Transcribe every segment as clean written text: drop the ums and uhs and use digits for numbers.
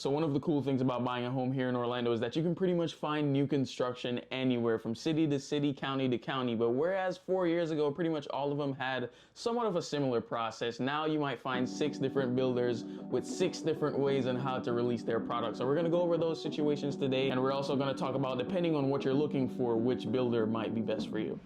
So one of the cool things about buying a home here in Orlando is that you can pretty much find new construction anywhere from city to city, county to county. But whereas 4 years ago, pretty much all of them had somewhat of a similar process, now you might find 6 different builders with 6 different ways on how to release their product. So we're gonna go over those situations today. And we're also gonna talk about, depending on what you're looking for, which builder might be best for you.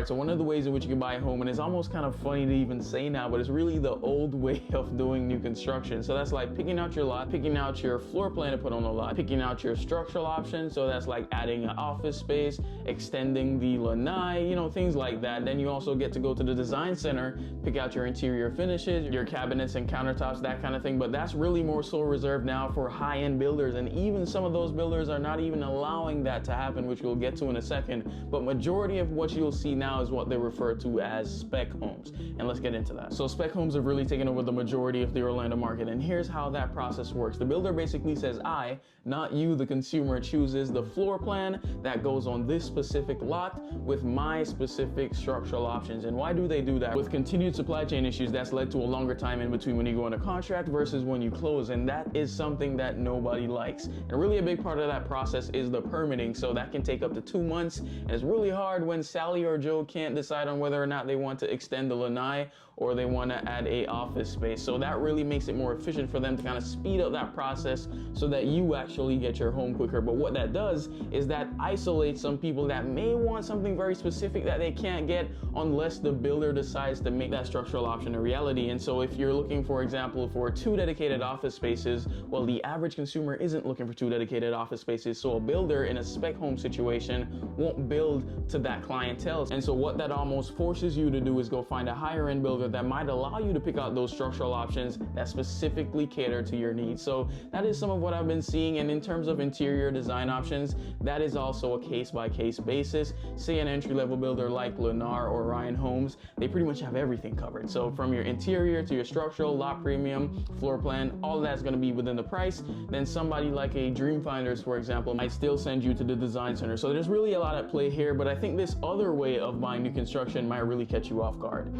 So one of the ways in which you can buy a home, and it's almost kind of funny to even say now, but it's really the old way of doing new construction. So that's like picking out your lot, picking out your floor plan to put on the lot, picking out your structural options. So that's like adding an office space, extending the lanai, you know, things like that. Then you also get to go to the design center, pick out your interior finishes, your cabinets and countertops, that kind of thing. But that's really more so reserved now for high-end builders. And even some of those builders are not even allowing that to happen, which we'll get to in a second. But majority of what you'll see now is what they refer to as spec homes. And let's get into that. So spec homes have really taken over the majority of the Orlando market. And here's how that process works. The builder basically says, I, not you, the consumer, chooses the floor plan that goes on this specific lot with my specific structural options. And why do they do that? With continued supply chain issues, that's led to a longer time in between when you go into contract versus when you close. And that is something that nobody likes. And really a big part of that process is the permitting. So that can take up to 2 months. And it's really hard when Sally or Joe can't decide on whether or not they want to extend the lanai or they want to add a office space. So that really makes it more efficient for them to kind of speed up that process so that you actually get your home quicker. But what that does is that isolates some people that may want something very specific that they can't get unless the builder decides to make that structural option a reality. And so if you're looking, for example, for 2 dedicated office spaces, well, the average consumer isn't looking for 2 dedicated office spaces. So a builder in a spec home situation won't build to that clientele. And so what that almost forces you to do is go find a higher end builder that might allow you to pick out those structural options that specifically cater to your needs. So that is some of what I've been seeing. And in terms of interior design options, that is also a case-by-case basis. Say an entry-level builder like Lennar or Ryan Homes, they pretty much have everything covered. So from your interior to your structural, lot premium, floor plan, all of that's going to be within the price. Then somebody like a Dream Finders, for example, might still send you to the design center. So there's really a lot at play here, but I think this other way of buying new construction might really catch you off guard.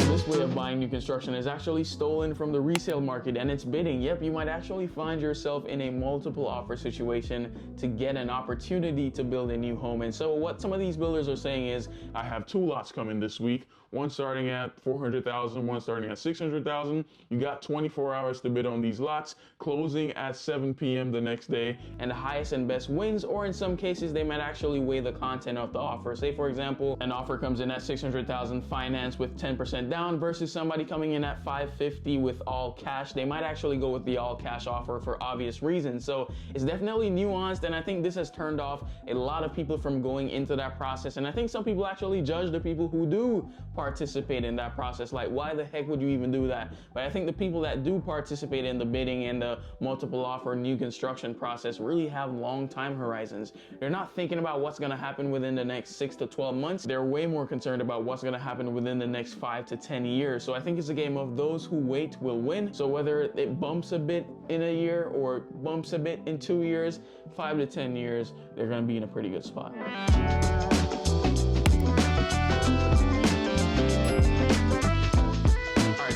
This way of buying new construction is actually stolen from the resale market, and it's bidding. Yep, you might actually find yourself in a multiple offer situation to get an opportunity to build a new home. And so what some of these builders are saying is, I have 2 lots coming this week, one starting at $400,000, one starting at $600,000. You got 24 hours to bid on these lots, closing at 7 p.m. the next day, and the highest and best wins. Or in some cases, they might actually weigh the content of the offer. Say, for example, an offer comes in at $600,000 financed with 10% down versus somebody coming in at $550,000 with all cash. They might actually go with the all cash offer for obvious reasons. So it's definitely nuanced, and I think this has turned off a lot of people from going into that process. And I think some people actually judge the people who do participate in that process. Like, why the heck would you even do that? But I think the people that do participate in the bidding and the multiple offer new construction process really have long time horizons. They're not thinking about what's going to happen within the next 6 to 12 months. They're way more concerned about what's going to happen within the next 5 to 10 years. So I think it's a game of those who wait will win. So whether it bumps a bit in a year or bumps a bit in 2 years, 5 to 10 years, they're going to be in a pretty good spot.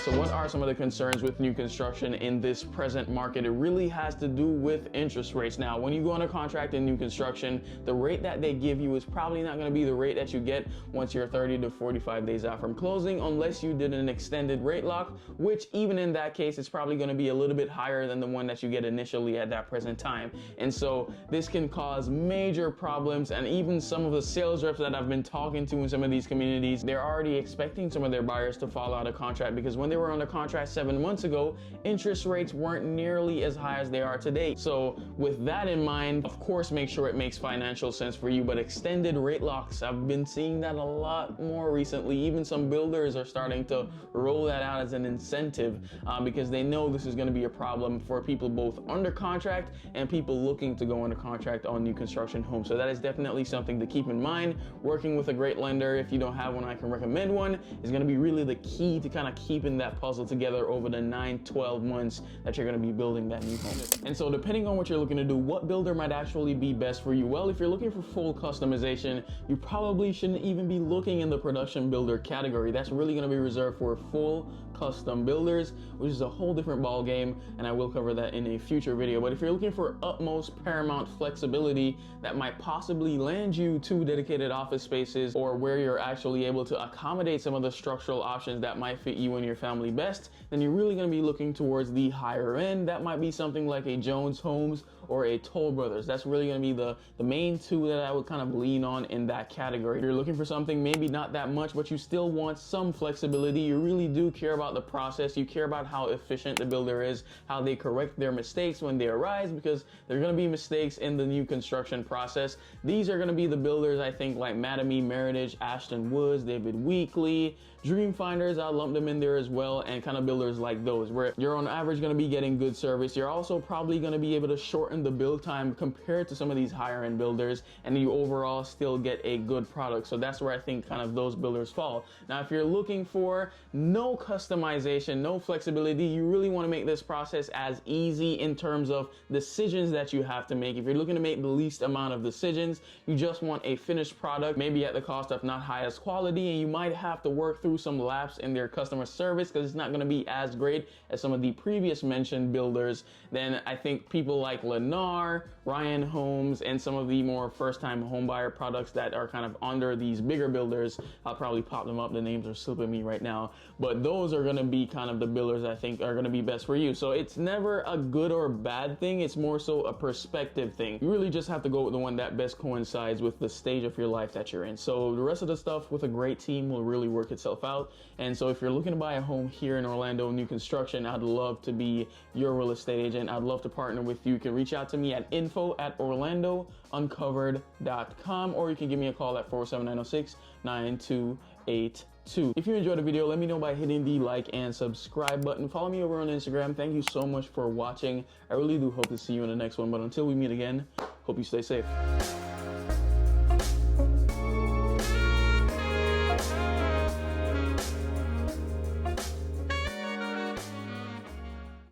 So what are some of the concerns with new construction in this present market? It really has to do with interest rates. Now, when you go on a contract in new construction, the rate that they give you is probably not going to be the rate that you get once you're 30 to 45 days out from closing, unless you did an extended rate lock, which even in that case, it's probably going to be a little bit higher than the one that you get initially at that present time. And so this can cause major problems. And even some of the sales reps that I've been talking to in some of these communities, they're already expecting some of their buyers to fall out of contract because when they were under contract 7 months ago, interest rates weren't nearly as high as they are today. So with that in mind, of course, make sure it makes financial sense for you. But extended rate locks, I've been seeing that a lot more recently. Even some builders are starting to roll that out as an incentive because they know this is going to be a problem for people both under contract and people looking to go under contract on new construction homes. So that is definitely something to keep in mind. Working with a great lender, if you don't have one, I can recommend one, is going to be really the key to kind of keeping that puzzle together over the 9-12 months that you're going to be building that new home. And so depending on what you're looking to do, what builder might actually be best for you? Well, if you're looking for full customization, you probably shouldn't even be looking in the production builder category. That's really going to be reserved for full custom builders, which is a whole different ball game, and I will cover that in a future video. But if you're looking for utmost paramount flexibility that might possibly land you 2 dedicated office spaces, or where you're actually able to accommodate some of the structural options that might fit you and your family best, then you're really going to be looking towards the higher end. That might be something like a Jones Homes or a Toll Brothers. That's really going to be the main 2 that I would kind of lean on in that category. If you're looking for something maybe not that much, but you still want some flexibility, you really do care about the process, you care about how efficient the builder is, how they correct their mistakes when they arise, because there are going to be mistakes in the new construction process. These are going to be the builders, I think, like Mattamy, Meritage, Ashton Woods, David Weekley, Dream Finders, I'll lump them in there as well, and kind of builders like those, where you're on average going to be getting good service. You're also probably going to be able to shorten the build time compared to some of these higher end builders, and you overall still get a good product. So that's where I think kind of those builders fall. Now, if you're looking for no customization, no flexibility, you really want to make this process as easy in terms of decisions that you have to make. If you're looking to make the least amount of decisions, you just want a finished product, maybe at the cost of not highest quality, and you might have to work through some lapse in their customer service because it's not going to be as great as some of the previous mentioned builders, then I think people like Lennar, Ryan Homes, and some of the more first-time homebuyer products that are kind of under these bigger builders, I'll probably pop them up, the names are slipping me right now, but those are going to be kind of the builders I think are going to be best for you. So it's never a good or bad thing, it's more so a perspective thing. You really just have to go with the one that best coincides with the stage of your life that you're in. So the rest of the stuff with a great team will really work itself out. And so if you're looking to buy a home here in Orlando, new construction, I'd love to be your real estate agent. I'd love to partner with you. You can reach out to me at info@orlandouncovered.com, or you can give me a call at 47906-9282. If you enjoyed the video, let me know by hitting the like and subscribe button. Follow me over on Instagram. Thank you so much for watching. I really do hope to see you in the next one, but until we meet again, hope you stay safe.